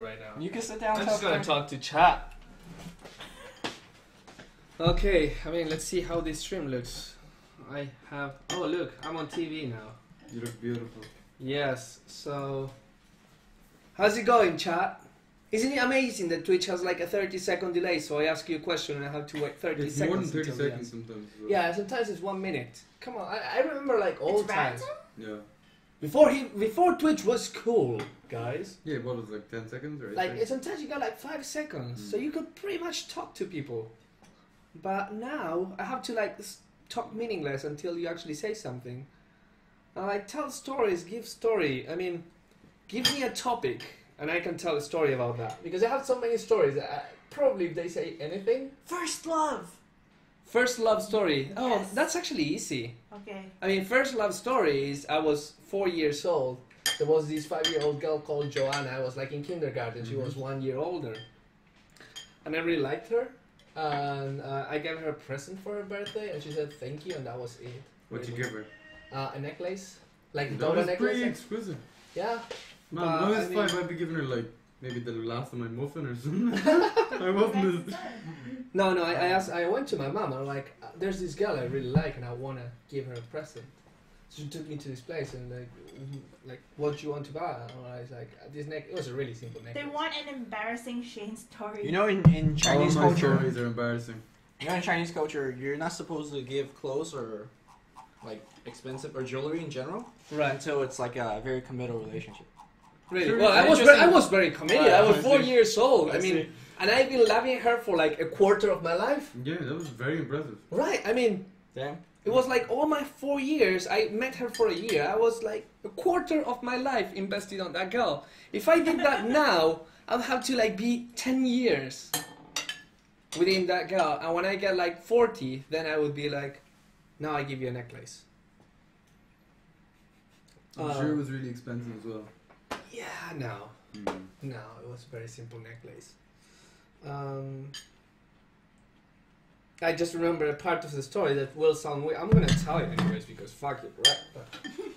right now. You can sit down. I'm just gonna talk to chat. Okay, I mean, let's see how this stream looks. I have. Oh, look, I'm on TV now. You look beautiful. Yes, so. How's it going, chat? Isn't it amazing that Twitch has like a 30-second delay? So I ask you a question and I have to wait 30 it's seconds. More than 30 until seconds sometimes. Well. Yeah, sometimes it's 1 minute. Come on, I remember like old times. Yeah. Before Twitch was cool, guys. Yeah, what was it, like 10 seconds or 8 Like seconds? sometimes you got like 5 seconds, so you could pretty much talk to people. But now I have to like talk meaningless until you actually say something. I like tell stories, give story. I mean, give me a topic and I can tell a story about that because I have so many stories. That probably if they say anything. First love. First love story. Oh, Yes. that's actually easy. Okay. I mean, first love story is I was 4 years old. There was this 5-year-old girl called Joanna. I was like in kindergarten. She was 1 year older. And I really liked her. And I gave her a present for her birthday. And she said thank you. And that was it. What'd you give her? A necklace. Like the That dollar was necklace. pretty exquisite. Yeah. Man, when I was I mean- 5, I'd be giving her like maybe the last of my muffin or something. I wasn't as... No, I went to my mom. I'm like, there's this girl I really like and I want to give her a present. So she took me to this place and like, what do you want to buy? And I was like, this neck. It was a really simple necklace. They want an embarrassing Shane story. You know, in Chinese All my culture, stories are embarrassing. you know, in Chinese culture, you're not supposed to give clothes or like expensive or jewelry in general Right. until it's like a very committal relationship. Really? Sure, Well, it's I was very committed. I was 4 years old. I I mean, see. and I've been loving her for like a quarter of my life. Yeah, that was very impressive. Right. I mean, Damn. it was like all my 4 years. I met her for a year. I was like a quarter of my life invested on that girl. If I did that now, I'll have to like be 10 years within that girl. And when I get like 40, then I would be like, now I give you a necklace. I'm sure it was really expensive as well. Yeah, no. No, it was a very simple necklace. I just remember a part of the story that will sound weird. I'm gonna tell you anyways because fuck it, right? But,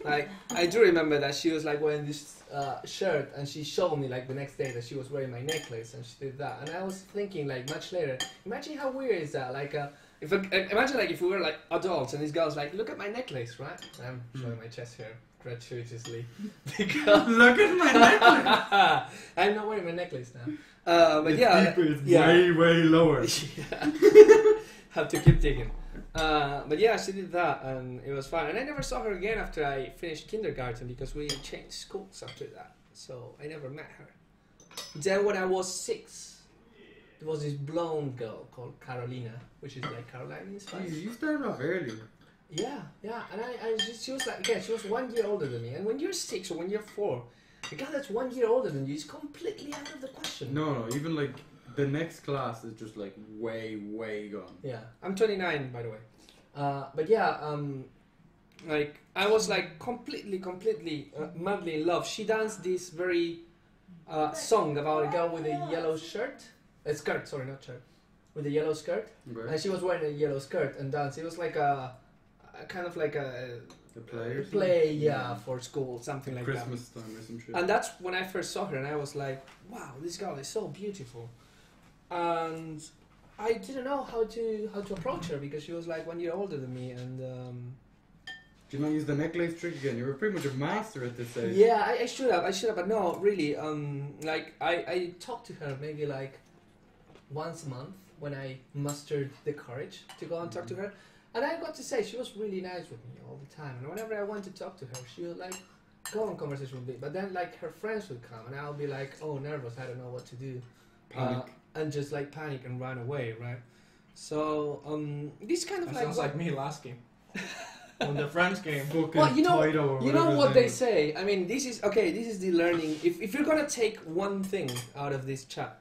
like, I do remember that she was like wearing this shirt and she showed me like the next day that she was wearing my necklace and she did that. And I was thinking like much later, imagine how weird is that? Like, imagine like if we were like adults and this girl's like, look at my necklace, right? I'm showing my chest hair gratuitously. Because Look at my necklace! I'm not wearing my necklace now. But It's yeah, deeper, it's yeah. way lower. Yeah. Have to keep digging. But yeah, she did that and it was fun. And I never saw her again after I finished kindergarten because we changed schools after that. So I never met her. Then when I was 6, there was this blonde girl called Carolina, which is like Caroline in Spanish. Jeez, you started off early. Yeah. And she was like, again, she was 1 year older than me. And when you're 6 or when you're 4, the guy that's 1 year older than you is completely out of the question. No, even like the next class is just like way gone. Yeah, I'm 29 by the way. But yeah, like I was like completely madly in love. She danced this very song about a girl with a yellow shirt, a skirt, sorry, not shirt, with a yellow skirt, Okay. and she was wearing a yellow skirt and danced. It was like a kind of like a The play or something? play, yeah, for school, something like Christmas time or some shit. that. And that's when I first saw her, and I was like, wow, this girl is so beautiful. And I didn't know how to approach her because she was like 1 year older than me, and Did you not use the necklace trick again? You were pretty much a master at this age. yeah, I should have, but no, really, like I talked to her maybe like once a month when I mustered the courage to go and talk to her, and I got to say she was really nice with me all the time, and whenever I wanted to talk to her, she would like go on conversation with me, but then like her friends would come, and I'll be like, oh, nervous, I don't know what to do. Panic. And just like panic and run away, right? So this kind of That like sounds like me last game. On the Friends game. Fucking well, you know Toido or what whatever they his say. I mean, this is okay. This is the learning. If you're gonna take one thing out of this chat,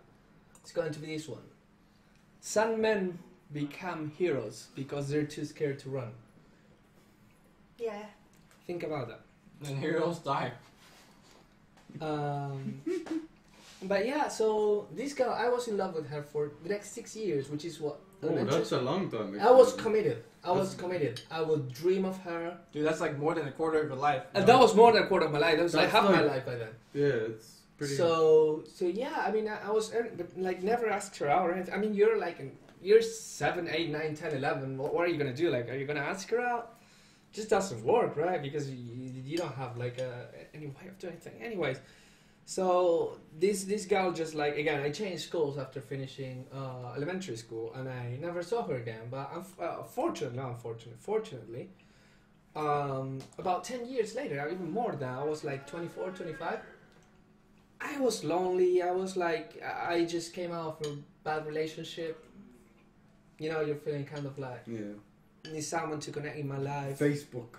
it's going to be this one. Some men become heroes because they're too scared to run. Yeah. Think about that. And heroes die. But yeah, so this girl, I was in love with her for the next 6 years, which is what I name. Oh, mentioned. that's a long time. I was actually. committed. I would dream of her. Dude, that's like more than a quarter of your life. And that was more than a quarter of my life. That was like That's half my like- life by then. Yeah, it's pretty. So yeah, I mean, I was, but like never asked her out or anything. I mean, you're like, you're 7, 8, 9, 10, 11. What are you gonna do? Like, are you gonna ask her out? Just doesn't work, right? Because you don't have like any way of doing anything. Anyways, so this girl just like, again, I changed schools after finishing elementary school, and I never saw her again. But fortunately, about 10 years later, or even more than, I was like 24, 25. I was lonely. I was like, I just came out of a bad relationship. You know, you're feeling kind of like, need someone to connect in my life. Facebook.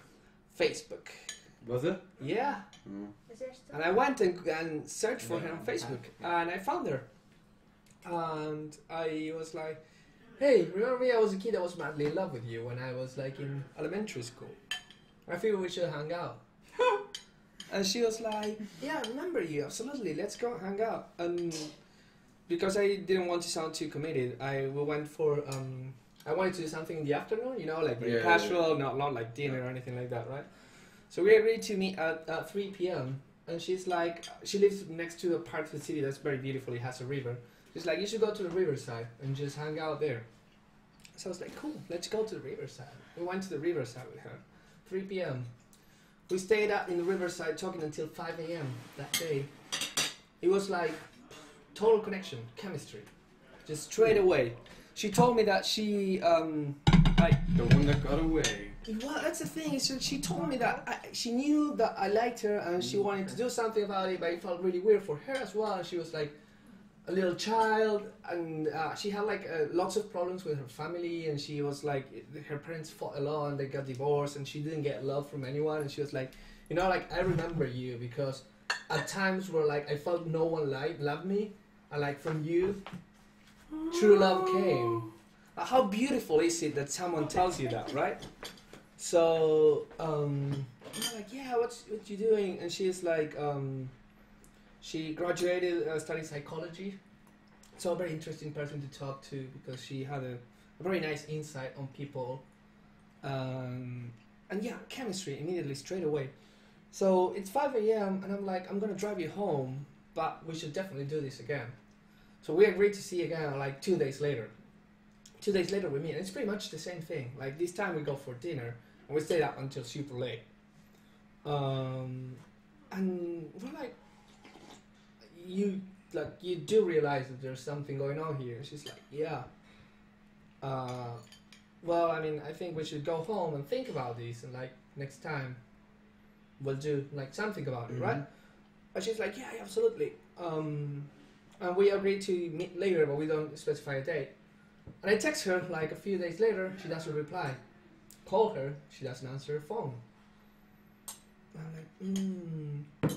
Was it? Yeah. Oh. Is there still? And I went and searched for her on Facebook, and I found her. And I was like, hey, remember me? I was a kid that was madly in love with you when I was like in elementary school. I feel we should hang out. And she was like, yeah, I remember you, absolutely, let's go hang out. And because I didn't want to sound too committed, we went for, I wanted to do something in the afternoon, you know, like very casual, not like dinner or anything like that, right? So we agreed to meet at 3 p.m. And she's like, she lives next to a part of the city that's very beautiful, it has a river. She's like, you should go to the riverside and just hang out there. So I was like, cool, let's go to the riverside. We went to the riverside with her, 3 p.m. We stayed up in the riverside talking until 5 a.m. that day. It was like total connection, chemistry, just straight away. She told me that she, The one that got away. well, that's the thing. So she told me that she knew that I liked her and she wanted to do something about it, but it felt really weird for her as well. And she was like a little child, and she had like lots of problems with her family, and she was like, her parents fought a lot and they got divorced, and she didn't get love from anyone. And she was like, you know, like, I remember you because at times where like I felt no one loved me, and like from you, true love came. How beautiful is it that someone tells you that, right? So I'm like, yeah, what you doing? And she's like, she graduated studying psychology. So a very interesting person to talk to because she had a very nice insight on people. And yeah, chemistry immediately, straight away. So it's 5 a.m. and I'm like, I'm gonna drive you home, but we should definitely do this again. So we agreed to see again like 2 days later. 2 days later we meet, and it's pretty much the same thing. Like this time we go for dinner, and we stayed up until super late. And we're like, you do realize that there's something going on here. And she's like, yeah. Well, I mean, I think we should go home and think about this, and like next time we'll do like something about it, right? And she's like, yeah, absolutely. And we agreed to meet later, but we don't specify a date. And I text her like a few days later, she doesn't reply. Call her, she doesn't answer her phone. I'm like,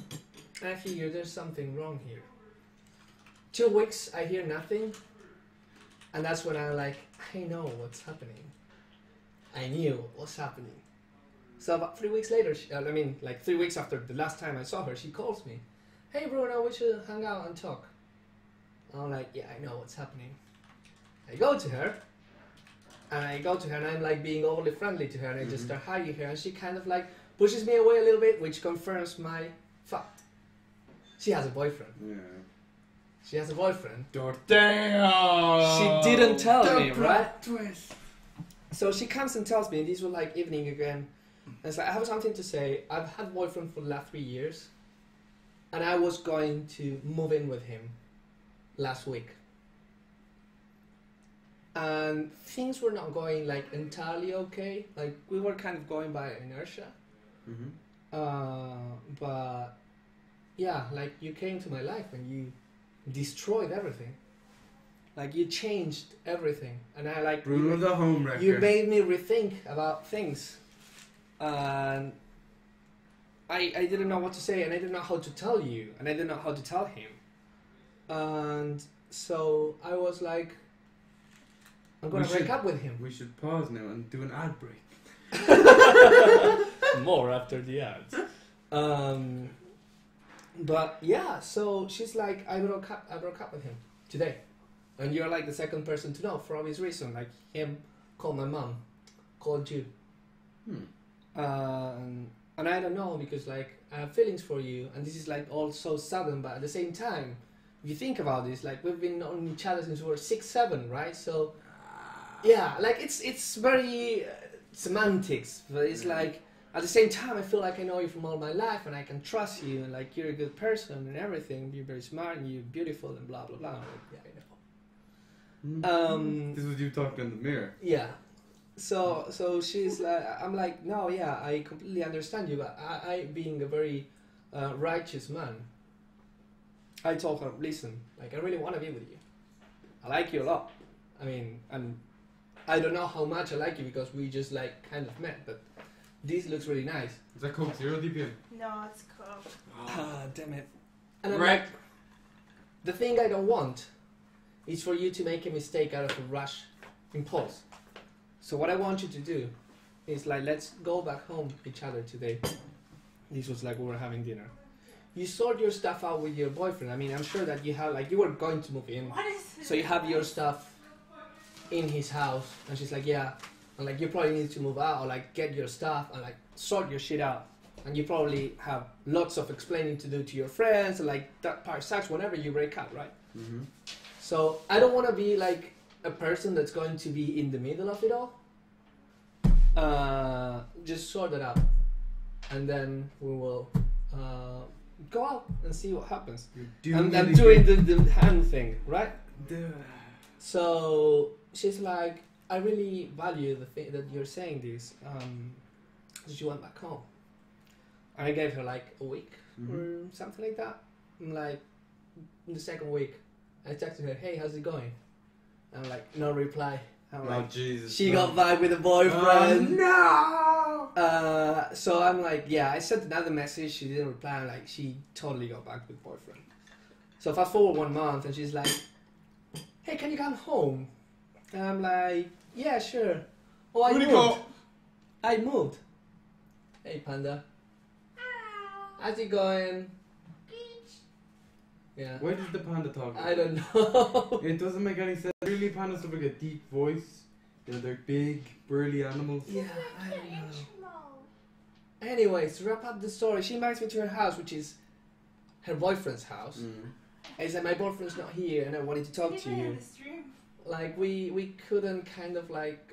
I figure there's something wrong here. 2 weeks, I hear nothing. And that's when I'm like, I know what's happening. I knew what was happening. So about 3 weeks later, like 3 weeks after the last time I saw her, she calls me. Hey Bruno, we should hang out and talk. I'm like, yeah, I know what's happening. I go to her, and I'm like being overly friendly to her, and I just start hugging her, and she kind of like pushes me away a little bit, which confirms my fact. She has a boyfriend. Yeah. She has a boyfriend. Damn! She didn't tell me, The right? twist. So she comes and tells me, and these were like evening again. And it's like, I have something to say. I've had a boyfriend for the last 3 years, and I was going to move in with him last week. And things were not going like entirely okay. Like we were kind of going by inertia. But yeah, like you came to my life and you destroyed everything. Like you changed everything, and I like Bruno the homewrecker. you made me rethink about things, and I didn't know what to say, and I didn't know how to tell you, and I didn't know how to tell him, and so I was like, I'm gonna break up with him. We should pause now and do an ad break. More after the ads. But yeah, so she's like, I broke up with him today, and you're like the second person to know for obvious reason. Like him called my mom, called you, and I don't know because like I have feelings for you, and this is like all so sudden, but at the same time, if you think about this, like we've been on each other since we were 6, 7, right? So yeah, like it's very semantics, but it's like at the same time I feel like I know you from all my life, and I can trust you, and like you're a good person and everything. You're very smart and you're beautiful and blah blah blah. I'm like, yeah, I know. This was you talking in the mirror. Yeah. So she's like, I'm like, no, yeah, I completely understand you, but I being a very righteous man, I told her, listen, like I really want to be with you. I like you a lot. I mean, and I don't know how much I like you because we just like kind of met, but this looks really nice. Is that Coke Zero DPM? No, it's Coke. Ah, damn it. And I'm Right. like, the thing I don't want is for you to make a mistake out of a rush impulse. So what I want you to do is like, let's go back home each other today. This was like we were having dinner. You sort your stuff out with your boyfriend. I mean, I'm sure that you have like, you were going to move in. What is this? So you have your stuff in his house. And she's like, yeah. And like, you probably need to move out or like get your stuff and like sort your shit out. And you probably have lots of explaining to do to your friends. And like that part sucks whenever you break up, right? Mm-hmm. So I don't want to be like a person that's going to be in the middle of it all. Just sort it out, and then we will go out and see what happens. I'm doing the hand thing, right? So she's like, I really value the thing that you're saying this. So she went back home. I gave her like a week or something like that. I'm like, in the second week, I texted her, hey, how's it going? I'm like, no reply. I'm like, Jesus. she got back with a boyfriend. No! So I'm like, yeah, I sent another message. She didn't reply. I'm like, she totally got back with boyfriend. So fast forward 1 month, and she's like, hey, can you come home? And I'm like, yeah, sure. Oh, I moved. I moved. Hey, Panda. How's it going? Yeah. Why does the panda talk? I don't know. It doesn't make any sense. Really, pandas have like a deep voice. You know, they're big, burly animals. Yeah, I don't know. Anyways, to wrap up the story, she invites me to her house, which is her boyfriend's house. I said, my boyfriend's not here, and I wanted to talk to you. Like, we couldn't kind of like,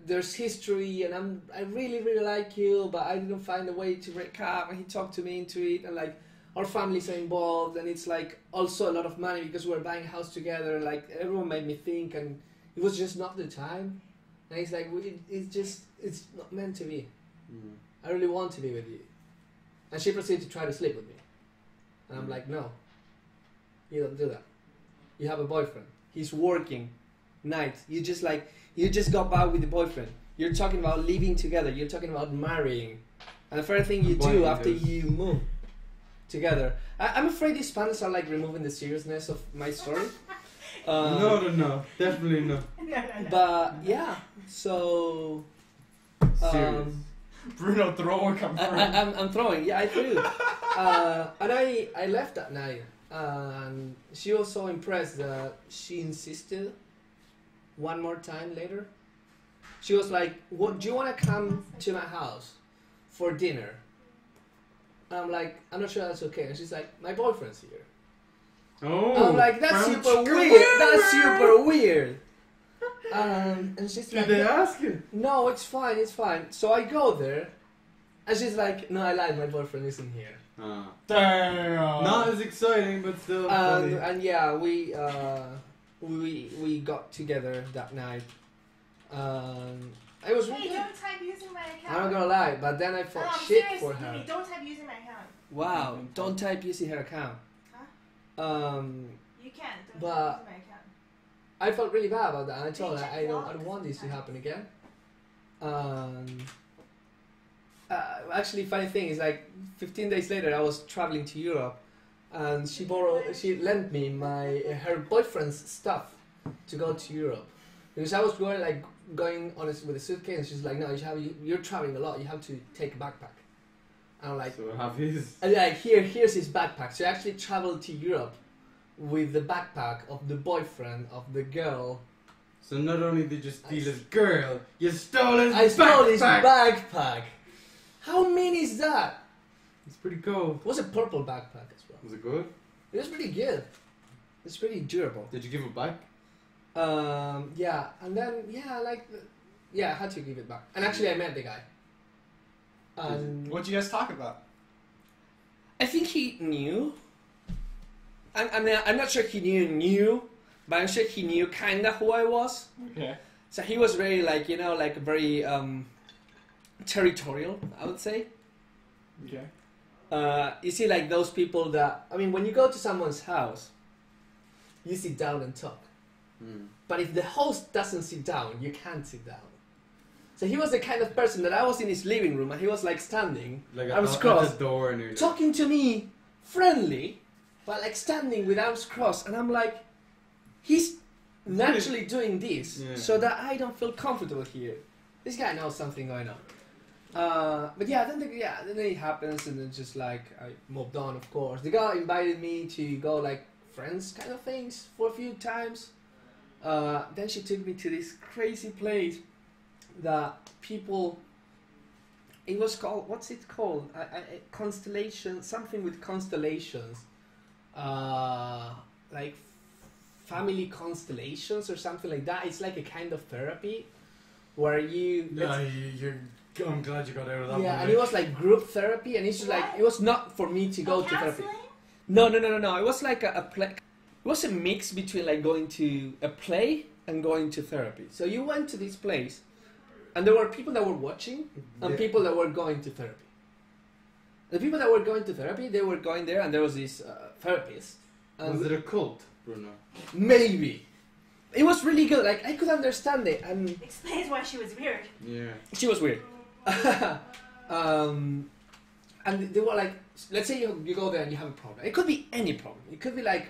there's history, and I really, really like you, but I didn't find a way to break up, and he talked to me into it, and like, our families are involved, and it's like also a lot of money because we're buying a house together, and like everyone made me think, and it was just not the time. And it's like it's not meant to be. I really want to be with you. And she proceeded to try to sleep with me, and I'm like, no, you don't do that. You have a boyfriend. He's working nights. You just got back with the boyfriend. You're talking about living together. You're talking about marrying, and the first thing you do after you move together. I'm afraid these pandas are like removing the seriousness of my story. No, definitely no. But yeah, so Serious. Bruno, throw a confirm. I'm throwing. Yeah, I threw. And I left that night, and she was so impressed that she insisted one more time later. She was like, "What? Do you want to come to my house for dinner?" And I'm like, I'm not sure that's okay. And she's like, my boyfriend's here. Oh, I'm like, that's French super girl. weird. That's super weird. And she's Did like, they ask you? no, it's fine, it's fine. So I go there, and she's like, no, I lied, my boyfriend isn't here. Damn. Not as exciting, but still funny. And yeah, we got together that night. It was really Hey, good. don't type using my account. I'm not gonna lie, but then I felt No, I'm shit serious, for her. Lily, don't type using my account. Wow, don't type using her account. Huh? But You can. Don't type using my account. I felt really bad about that, and I told her Check I don't vlogs want this to sometimes. happen again. Actually, funny thing is, like 15 days later, I was traveling to Europe, and she lent me her boyfriend's stuff to go to Europe, because I was going on with a suitcase, and she's like, no, you're traveling a lot, you have to take a backpack. And I'm like, So have his. and like here's his backpack. So I actually traveled to Europe with the backpack of the boyfriend of the girl. So not only did you steal his girl, you stole his I stole his backpack. backpack. How mean is that? It's pretty cool. It was a purple backpack as well. Was it good? It was pretty good. It's pretty durable. Did you give it back? Yeah, and then I had to give it back. And actually, I met the guy. What'd you guys talk about? I think he knew. I'm not sure he knew, but I'm sure he knew kinda who I was. Okay. So he was very very territorial, I would say. Okay. You see, like those people that when you go to someone's house, you sit down and talk. But if the host doesn't sit down, you can't sit down. So he was the kind of person that I was in his living room and he was like standing, arms crossed, at the door and you're like, talking to me, friendly, but like standing with arms crossed, and I'm like, he's naturally doing this so that I don't feel comfortable here. This guy knows something going on. But yeah, then it happens, and then just like I moved on. Of course, the guy invited me to go like friends kind of things for a few times. Then she took me to this crazy place that people. It was called, what's it called? Constellation, something with constellations. Like family constellations or something like that. It's like a kind of therapy where you. I'm glad you got out of that one. Yeah, and it was like group therapy, and it's just like it was not for me to go to therapy. No. It was like a play. It was a mix between like going to a play and going to therapy. So you went to this place, and there were people that were watching and people that were going to therapy. The people that were going to therapy, they were going there, and there was this therapist. Was it a cult, Bruno? Maybe. It was really good. Like I could understand it, and Explains why she was weird. Yeah. she was weird. And they were like, let's say you go there and you have a problem. It could be any problem. It could be like,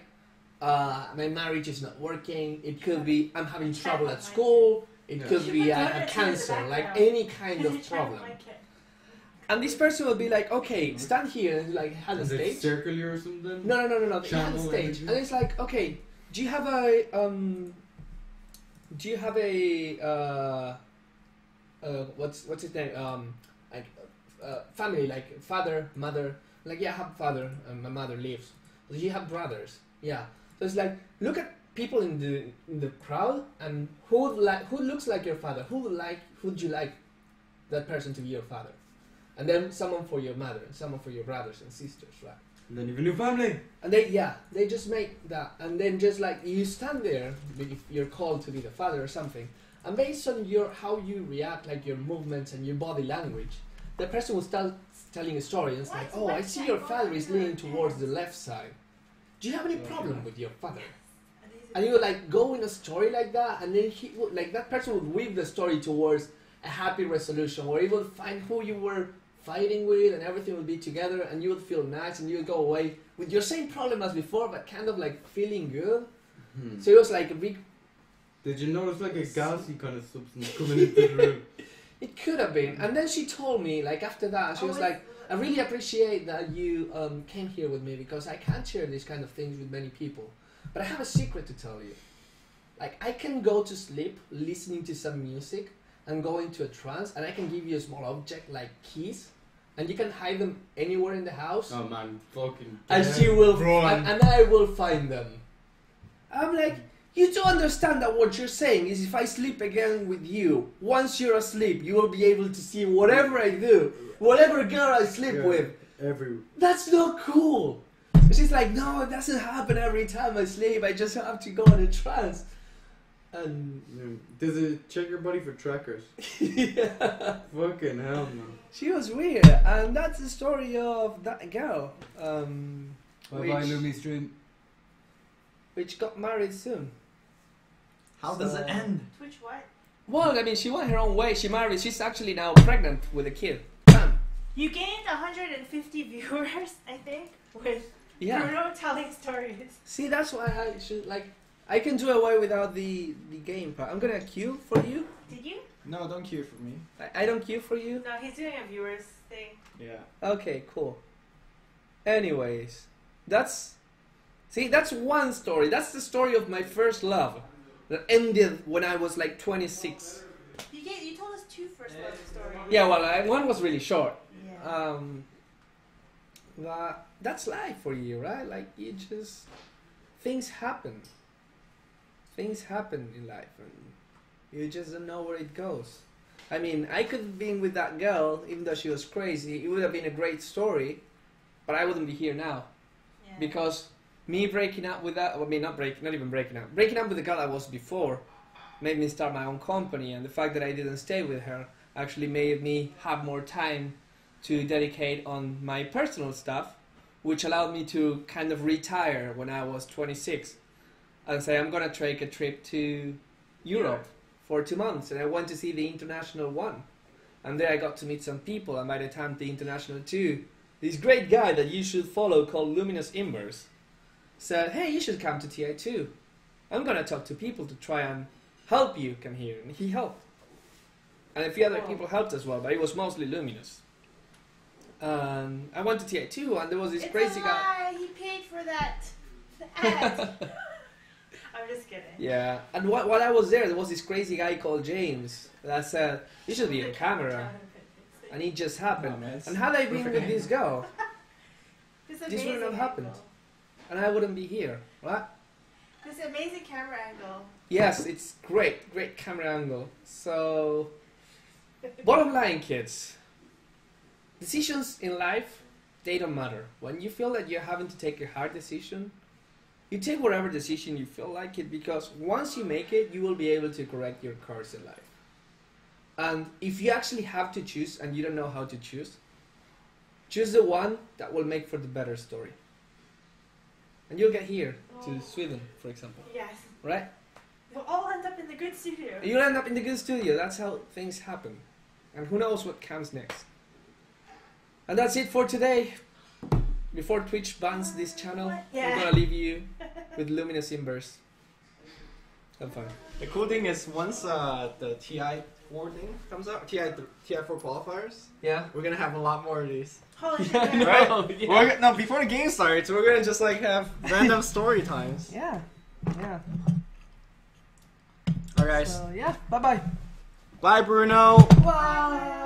my marriage is not working. It could be I'm having trouble at school. It could be I have cancer. Like any kind of problem. And this person will be like, okay, stand here, and like had a Does it stage. circle you or something? No. They had a Channel stage, energy? and it's like, okay, do you have a what's his name? Family, like father, mother. Like I have father, and my mother lives. Do you have brothers? Yeah. So it's like, look at people in the crowd, and who looks like your father? Who'd you like that person to be your father? And then someone for your mother, and someone for your brothers and sisters, right? And then you have a new family. And they just make that, and then just like you stand there, if you're called to be the father or something, and based on how you react, like your movements and your body language, the person will start telling a story, and it's like, oh, I see your father is leaning towards the left side. Do you have any problem with your father? And you would like go in a story like that, and then he would, like that person would weave the story towards a happy resolution, where he would find who you were fighting with, and everything would be together, and you would feel nice, and you would go away with your same problem as before, but kind of like feeling good. So it was like a big. Did you notice like a gassy kind of substance coming into the room? It could have been. And then she told me, like after that, she was like, I really appreciate that you came here with me, because I can't share these kind of things with many people. But I have a secret to tell you. Like I can go to sleep listening to some music and go into a trance, and I can give you a small object like keys, and you can hide them anywhere in the house. Oh man, fucking. And she will, and I will find them. I'm like, you do understand that what you're saying is if I sleep again with you, once you're asleep, you will be able to see whatever I do, whatever girl I sleep with. That's not cool. She's like, no, it doesn't happen every time I sleep. I just have to go in a trance. And does it check your body for trackers? yeah. Fucking hell, man. She was weird, and that's the story of that girl. Bye, Lumi Stream. Which got married soon. How does it end? Twitch what? Well, I mean, she went her own way. She married. She's actually now pregnant with a kid. Bam. You gained 150 viewers, I think, with Bruno telling stories. See, that's why I should like. I can do away without the game part. I'm gonna queue for you. Did you? No, don't queue for me. I don't queue for you. No, he's doing a viewers thing. Yeah. Okay, cool. Anyways, that's one story. That's the story of my first love that ended when I was like 26. You told us two first love stories. Yeah, well, one was really short. Yeah. That's life for you, right? Like you just things happen. Things happen in life, and you just don't know where it goes. I mean, I could have been with that girl, even though she was crazy. It would have been a great story, but I wouldn't be here now Yeah. because me breaking up with that. I mean, not even breaking up. Breaking up with the girl I was before made me start my own company, and the fact that I didn't stay with her actually made me have more time to dedicate on my personal stuff, which allowed me to kind of retire when I was 26 and say I'm gonna take a trip to Europe for 2 months, and I went to see the international one, and there I got to meet some people, and by the time the international 2, this great guy that you should follow called LuminousInverse said, hey, you should come to TI2. I'm gonna talk to people to try and help you come here, and he helped. And a few other people helped as well, but it was mostly Luminous. I went to TI2, and there was this crazy guy. He paid for that ad. I'm just kidding. Yeah, and while I was there was this crazy guy called James that said, you should be on camera. And it just happened. And had I been with this girl, this wouldn't have happened. And I wouldn't be here, right? This amazing camera angle. Yes, it's great camera angle. So, bottom line, kids. Decisions in life, they don't matter. When you feel that you're having to take a hard decision, you take whatever decision you feel like it, because once you make it, you will be able to correct your course in life. And if you actually have to choose and you don't know how to choose the one that will make for the better story. And you'll get here to Sweden, for example. Yes. Right? We'll all end up in the good studio. You'll end up in the good studio. That's how things happen. And who knows what comes next. And that's it for today. Before Twitch bans this channel, Yeah. I'm gonna leave you with LuminousInverse. Have fun. The cool thing is once the TI4 thing comes out, TI4 qualifiers, Yeah? we're gonna have a lot more of these. Holy shit. Yeah, yeah. right? Yeah. No, before the game starts, we're gonna just like have random story times. Yeah. Yeah. Alright guys. So, yeah. Bye-bye. Bye Bruno! Bye.